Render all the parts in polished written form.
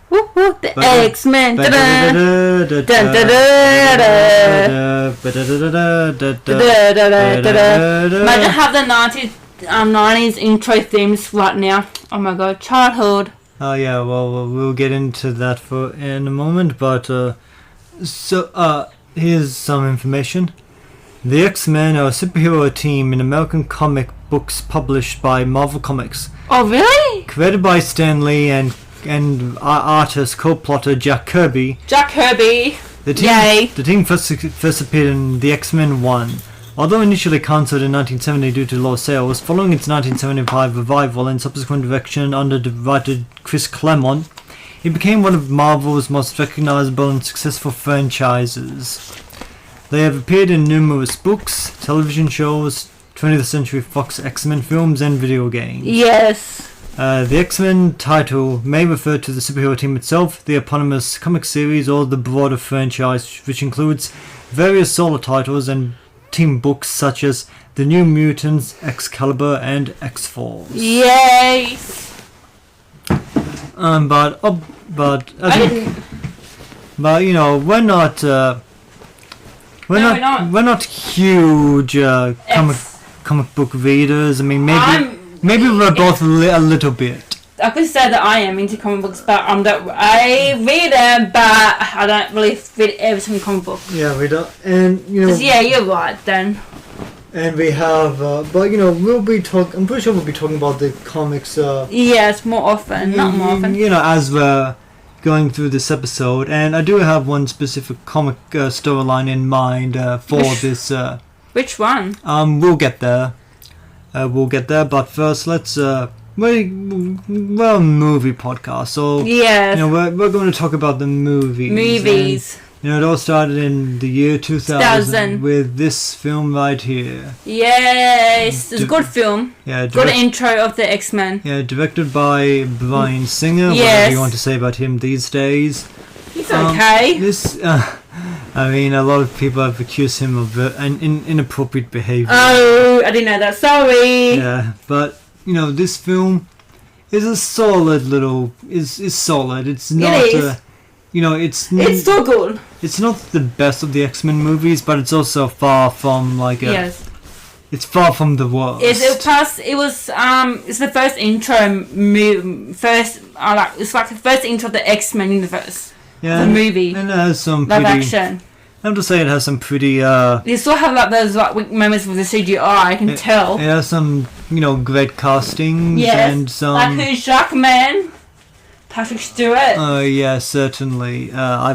The X-Men. Imagine have the 90s intro themes right now. Oh my god, childhood. Oh yeah, well, we'll get into that in a moment, but here's some information. The X-Men are a superhero team in American comic books published by Marvel Comics. Oh really? Created by Stan Lee and artist co-plotter Jack Kirby. The team first appeared in The X-Men 1. Although initially cancelled in 1970 due to low sales, following its 1975 revival and subsequent direction under the writer Chris Claremont, it became one of Marvel's most recognizable and successful franchises. They have appeared in numerous books, television shows, 20th Century Fox X-Men films, and video games. Yes. The X-Men title may refer to the superhero team itself, the eponymous comic series, or the broader franchise, which includes various solo titles and team books such as The New Mutants, Excalibur, and X-Force. Yes. But you know, we're not huge comic book readers. I mean, maybe we're both a little bit. I could say that I am into comic books, but I read them, but I don't really read every single comic book. Yeah, we don't, and you know. Yeah, you're right then. And we have, but you know, I'm pretty sure we'll be talking about the comics. Yes, more often, not more often. You know, as we're going through this episode, and I do have one specific comic storyline in mind for this. Which one? We'll get there. But first, let's. We're a movie podcast, so yes. You know, we're going to talk about the movies. And, you know, it all started in the year 2000 with this film right here. Yes, it's a good film. Yeah, good intro of the X-Men. Yeah, directed by Bryan Singer. Yes. Whatever you want to say about him these days. He's okay. I mean, a lot of people have accused him of inappropriate behavior. Oh, I didn't know that. Sorry. Yeah, but you know, this film is a solid little. Is solid. It's not. It is. You know, it's so good. It's not the best of the X-Men movies, but it's also far from like a. Yes. It's far from the worst. It's the first intro it's like the first intro of the X-Men universe. Yeah, the movie. And it has some live action. I have to say it has some pretty You still have like those like moments with the CGI, I can tell. It has some, you know, great castings and some like who's Jackman? Patrick Stewart. Oh yeah, certainly. I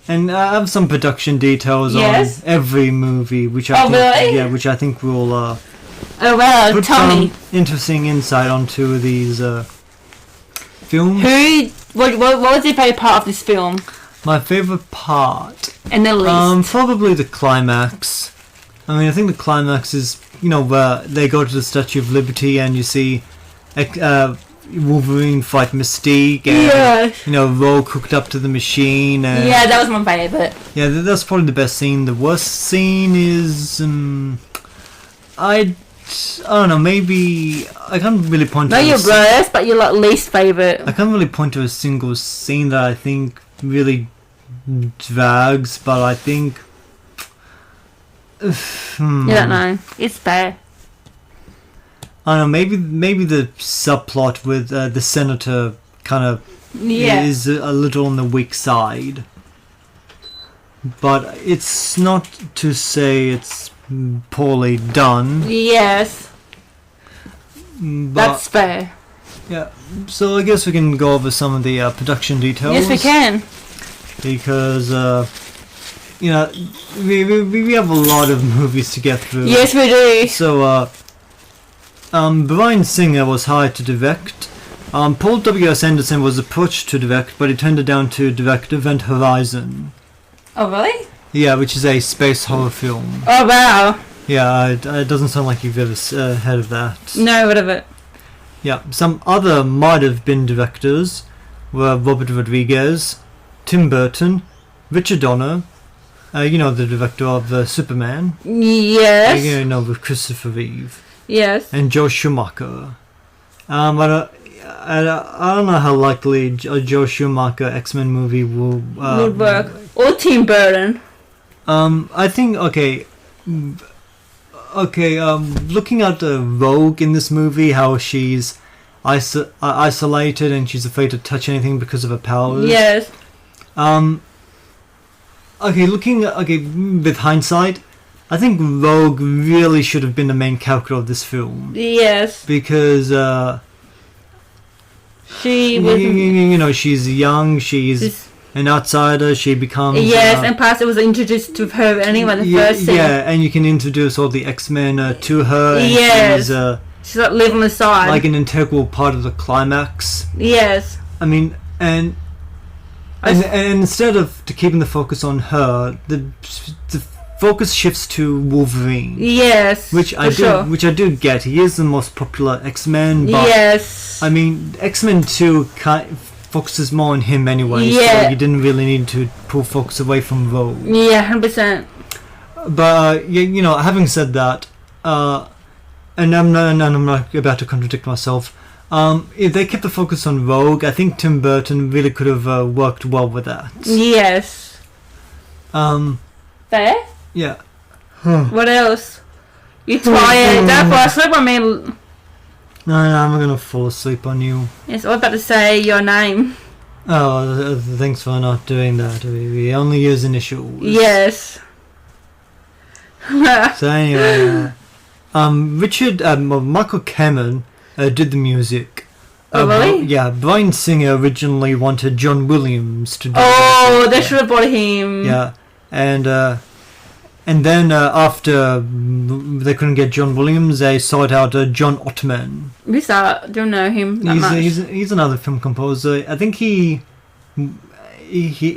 have some production details on every movie, which I think will put some interesting insight onto these films. What was your favourite part of this film? My favourite part, and the least, probably the climax. I mean, I think the climax is, you know, where they go to the Statue of Liberty and you see Wolverine fight Mystique, and you know, Rogue hooked up to the machine. And, yeah, that was my favourite. Yeah, that's probably the best scene. The worst scene is I don't know. Maybe I can't really point. No, you're worst, but you're like least favourite. I can't really point to a single scene that I think really drags, but I think you don't know. It's fair. I don't know. Maybe the subplot with the senator kind of is a little on the weak side, but it's not to say it's poorly done. Yes, but that's fair. Yeah, so I guess we can go over some of the production details. Yes, we can. Because, you know, we have a lot of movies to get through. Yes, we do. So, Bryan Singer was hired to direct. Paul W.S. Anderson was approached to direct, but he turned it down to direct Event Horizon. Oh, really? Yeah, which is a space horror film. Oh, wow. Yeah, it doesn't sound like you've ever heard of that. No, what of it? Yeah, some other might have been directors were Robert Rodriguez, Tim Burton, Richard Donner, you know, the director of Superman. Yes. You know, with Christopher Reeve. Yes. And Joe Schumacher. But I don't know how likely a Joe Schumacher X-Men movie will Would work. Or Tim Burton. I think looking at Rogue in this movie, how she's isolated and she's afraid to touch anything because of her powers. Yes. With hindsight, I think Rogue really should have been the main character of this film. Yes. Because she was. She's young. She's an outsider. She becomes. Yes, and plus it was introduced to her anyway in the first scene. Yeah, and you can introduce all the X-Men to her. And yes. She's like living on the side. Like an integral part of the climax. Yes. I mean, and instead of keeping the focus on her, the focus shifts to Wolverine. Yes. Which I do get. He is the most popular X-Men. But yes. I mean, X-Men 2 focuses more on him anyway. Yeah. So you didn't really need to pull focus away from Rogue. Yeah, 100%. But having said that, and I'm not about to contradict myself. If they kept the focus on Rogue, I think Tim Burton really could have worked well with that. Yes. There? Yeah. What else? You tired? Don't fall asleep on me. No, I'm gonna fall asleep on you. Yes, I was about to say your name. Oh, thanks for not doing that. We only use initials. Yes. So anyway, Michael Cameron did the music. Oh, really? Yeah, Bryan Singer originally wanted John Williams to do it. Oh, they should have brought him. Yeah, and then after they couldn't get John Williams, they sought out John Ottman. Who's that? Don't know him that much. He's another film composer. I think he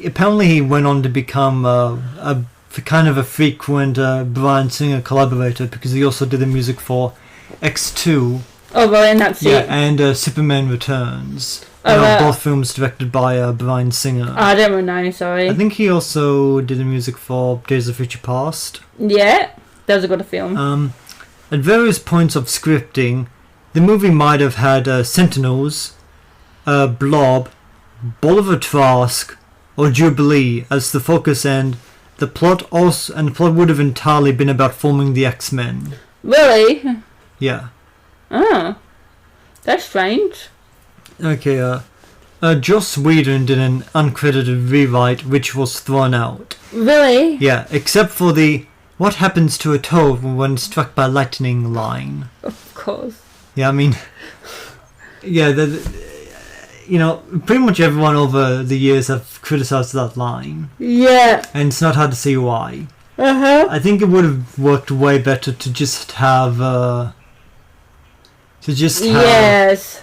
apparently went on to become a kind of a frequent Bryan Singer collaborator because he also did the music for X2. Oh, well, and that's it. And Superman Returns. Oh, both films directed by Bryan Singer. I don't really know, sorry. I think he also did the music for Days of Future Past. Yeah, that was a good film. At various points of scripting, the movie might have had Sentinels, Blob, Bolivar Trask, or Jubilee as the focus, and the plot would have entirely been about forming the X-Men. Really? Yeah. Oh, that's strange. Okay, Joss Whedon did an uncredited rewrite which was thrown out. Really? Yeah, except for the "what happens to a toad when struck by lightning" line. Of course. Yeah, I mean, yeah, pretty much everyone over the years have criticized that line. Yeah. And it's not hard to see why. Uh-huh. I think it would have worked way better to just have, yes.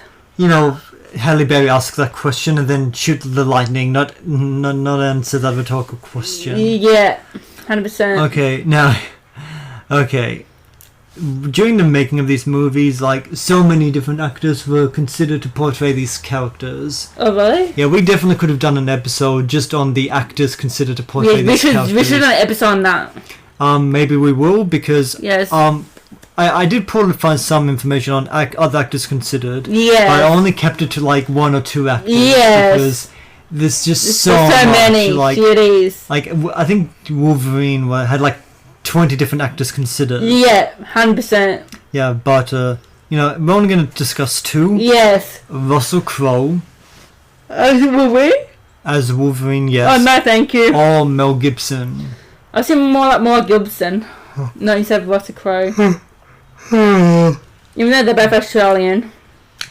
Halle Berry ask that question and then shoot the lightning, not answer that rhetorical question. Yeah, 100%. Okay. During the making of these movies, so many different actors were considered to portray these characters. Oh, really? Yeah, we definitely could have done an episode just on the actors considered to portray these characters. We should do an episode on that. Maybe we will, because yes. I did probably find some information on other actors considered. Yeah. But I only kept it to one or two actors. Yes. Because there's just so many. It is. I think Wolverine had 20 different actors considered. Yeah, 100%. Yeah, but we're only going to discuss two. Yes. Russell Crowe. As Wolverine? As Wolverine, yes. Oh, no, thank you. Or Mel Gibson. I see more like Mel Gibson. No, you said Russell Crowe. Even though they're both Australian.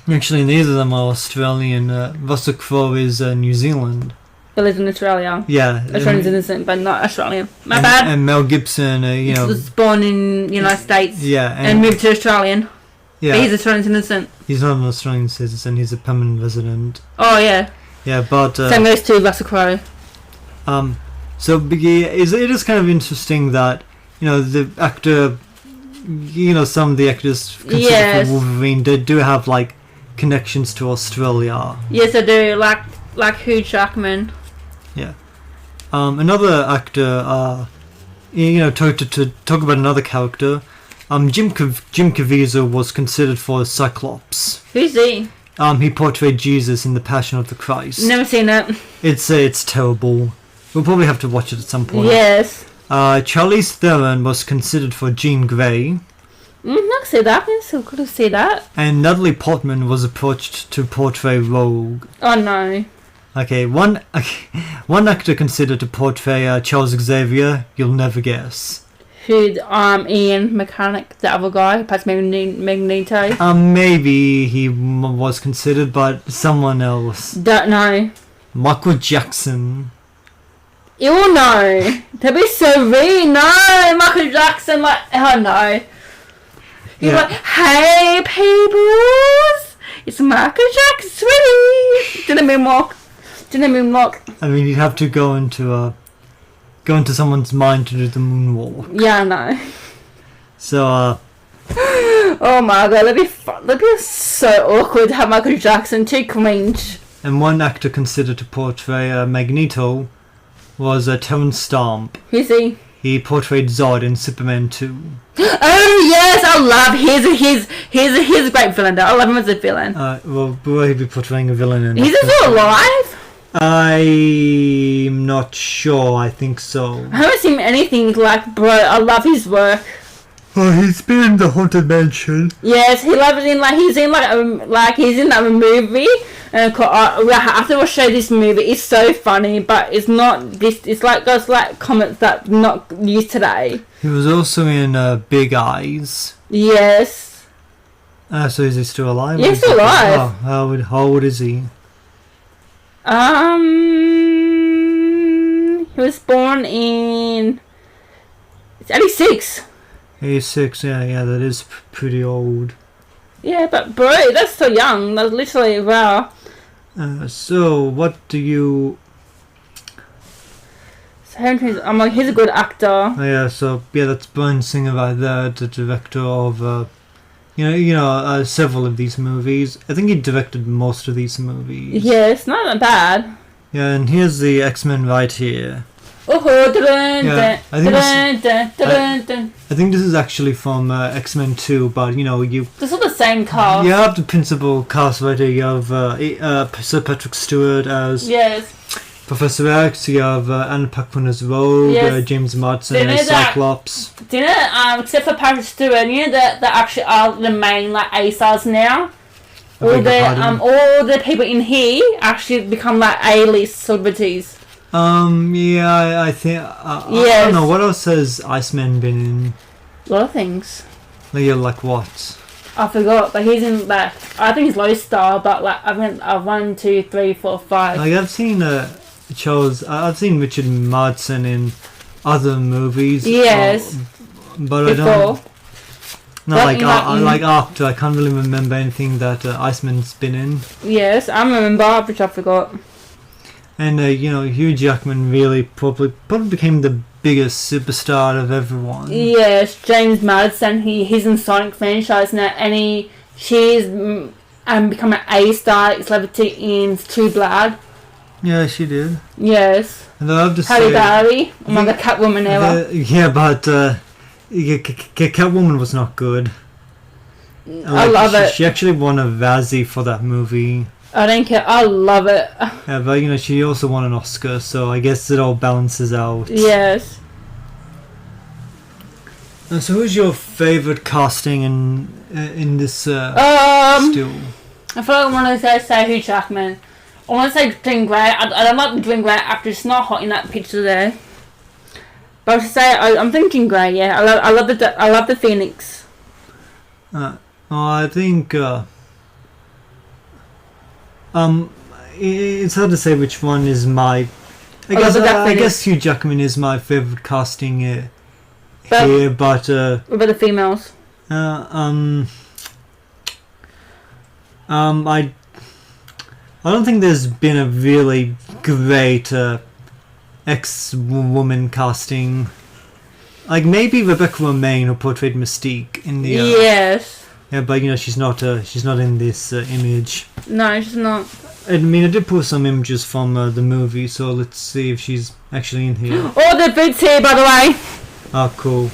Actually, neither of them are Australian. Russell Crowe is New Zealand. He lives in Australia. Yeah. Australian's innocent, but not Australian. My bad. And Mel Gibson, He was born in the United States. Yeah. And moved to Australian. Yeah. But he's Australian innocent. He's not an Australian citizen, he's a permanent resident. Oh, yeah. Yeah, but... same goes to Russell Crowe. So, it is kind of interesting that, the actor... some of the actors considered for Wolverine do have, connections to Australia. Yes, I do. Like Hugh Jackman. Yeah. Another actor, to talk about another character, Jim Caviezel was considered for Cyclops. Who's he? He portrayed Jesus in The Passion of the Christ. Never seen it. It's terrible. We'll probably have to watch it at some point. Yes. Charlize Theron was considered for Jean Grey. I can see that. I still could see that. And Natalie Portman was approached to portray Rogue. Oh no. Okay, one actor considered to portray Charles Xavier. You'll never guess. Who? Ian Mechanic, the other guy who plays Magneto. Maybe he was considered, but someone else. Don't know. Michael Jackson. You no. That'd be so weird. No, Michael Jackson. Like, oh no. You're like, hey peoples, it's Michael Jackson, sweetie. Didn't moonwalk. I mean, you'd have to go into someone's mind to do the moonwalk. Yeah, I know. So, oh my god, that'd be so awkward to have Michael Jackson, too cringe. And one actor considered to portray Magneto was Terrence Stamp. Who's he? He portrayed Zod in Superman 2. Oh yes, I love he's a great villain though. I love him as a villain. Well, will he be portraying a villain in He's still alive? I'm not sure. I think so. I haven't seen anything like, bro. I love his work. Oh, he's been in the Haunted Mansion. Yes, he's in that movie. And we have to show this movie. It's so funny, but it's not this. It's like those like comments that not used today. He was also in Big Eyes. Yes. So is he still alive? Yeah, he's still alive. Oh, how old is he? He was born in. It's 86. 86. Yeah, that is pretty old. Yeah, but bro, that's so young. That's literally wow. So what do you? I'm like, he's a good actor. Oh, yeah, so that's Bryan Singer right there, the director of several of these movies. I think he directed most of these movies. Yeah, it's not that bad. Yeah, and here's the X-Men right here. I think this is actually from X-Men 2, but It's all the same cast. You have the principal cast right here. You have Sir Patrick Stewart as Professor X. You have Anna Paquin as Rogue. James Marsden as Cyclops. Except for Patrick Stewart, that actually are the main like A-stars now. All the people in here actually become like A-list celebrities. I think. I don't know. What else has Iceman been in? A lot of things. Like what? I forgot, but he's in like I think he's low star, but like I went 1, 2, 3, 4, 5. Like I've seen I've seen Richard Madsen in other movies. Yes. But before. I don't. No, like after I can't really remember anything that Iceman's been in. Yes, I remember, which I forgot. And Hugh Jackman really probably became the biggest superstar of everyone. Yes, James Marsden, he's in Sonic franchise now, and she's become an A-star celebrity in True Blood. Yeah, she did. Yes. And I have to Halle say, Berry, the Catwoman ever. Yeah, but Catwoman was not good. I love it. She actually won a Razzie for that movie. I don't care. I love it. Yeah, but she also won an Oscar, so I guess it all balances out. Yes. So, who's your favorite casting in this still? I feel like I want to say Hugh Jackman. I want to say Jean Grey. I don't like the Jean Grey actor. It's not hot in that picture there. But I should say I'm thinking Grey. Yeah, I love the Phoenix. I think. It's hard to say which one is my. I guess Hugh Jackman is my favorite casting here, but what about the females? I don't think there's been a really great ex-woman casting. Like maybe Rebecca Romijn, who portrayed Mystique in the. Yes. Yeah, but she's not in this image. No, she's not. I mean, I did post some images from the movie, so let's see if she's actually in here. Oh, the boots here, by the way. Oh, cool.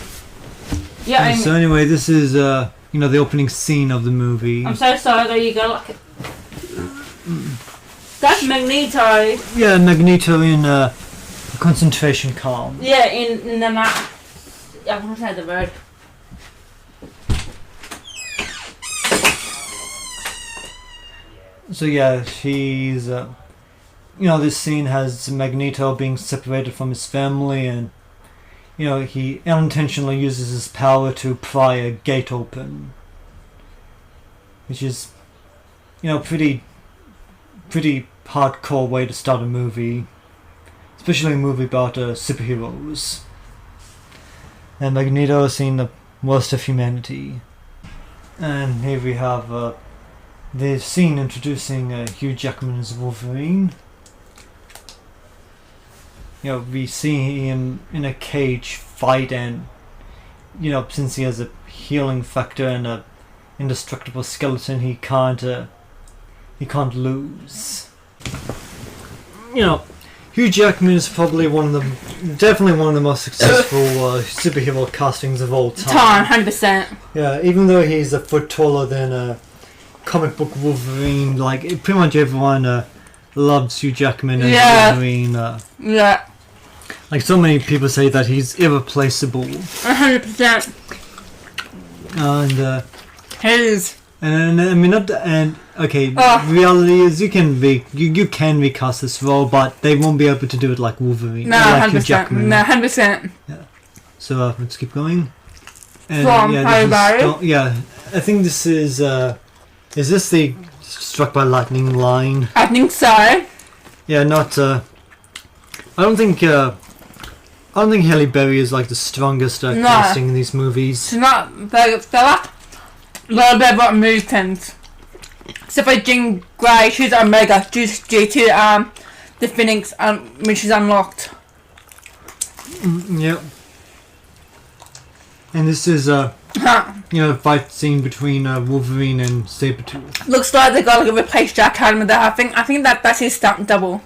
Yeah. So anyway, this is the opening scene of the movie. I'm so sorry that you got That's Magneto. Yeah, Magneto in a concentration camp. Yeah, in the map. I want to say the word. So yeah, she's this scene has Magneto being separated from his family, and he unintentionally uses his power to pry a gate open, which is pretty hardcore way to start a movie, especially a movie about superheroes. And Magneto has seen the worst of humanity. And here we have the scene introducing Hugh Jackman as Wolverine. We see him in a cage fight, and since he has a healing factor and a indestructible skeleton, he can't lose. Hugh Jackman is probably definitely one of the most successful superhero castings of all time. 100%. Yeah, even though he's a foot taller than a comic book Wolverine, like pretty much everyone loves Hugh Jackman as Wolverine. Yeah. Like so many people say that he's irreplaceable. 100%. And He is. And I mean, reality is you can recast this role, but they won't be able to do it like Wolverine. No, like 100%. No, 100%. Yeah. So let's keep going. And, From I think this is this the struck by lightning line? I think so. Yeah, not. I don't think Halle Berry is like the strongest casting in these movies. She's not very fella. A little bit about movement. Except for Jean Grey, she's Omega due to the Phoenix when she's unlocked. Yep. And this is a fight scene between Wolverine and Sabretooth. Looks like they got to replace Jack Adam with that. I think that's his stunt double.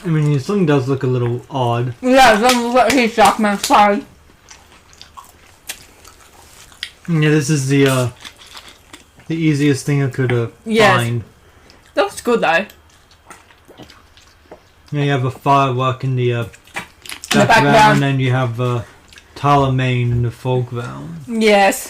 I mean, his thing does look a little odd. Yeah, that's his Jackman. Sorry. Yeah, this is the easiest thing I could find. That looks good though. Yeah, you have a firework in the background, and then you have Tyler Maine in the foreground. Yes.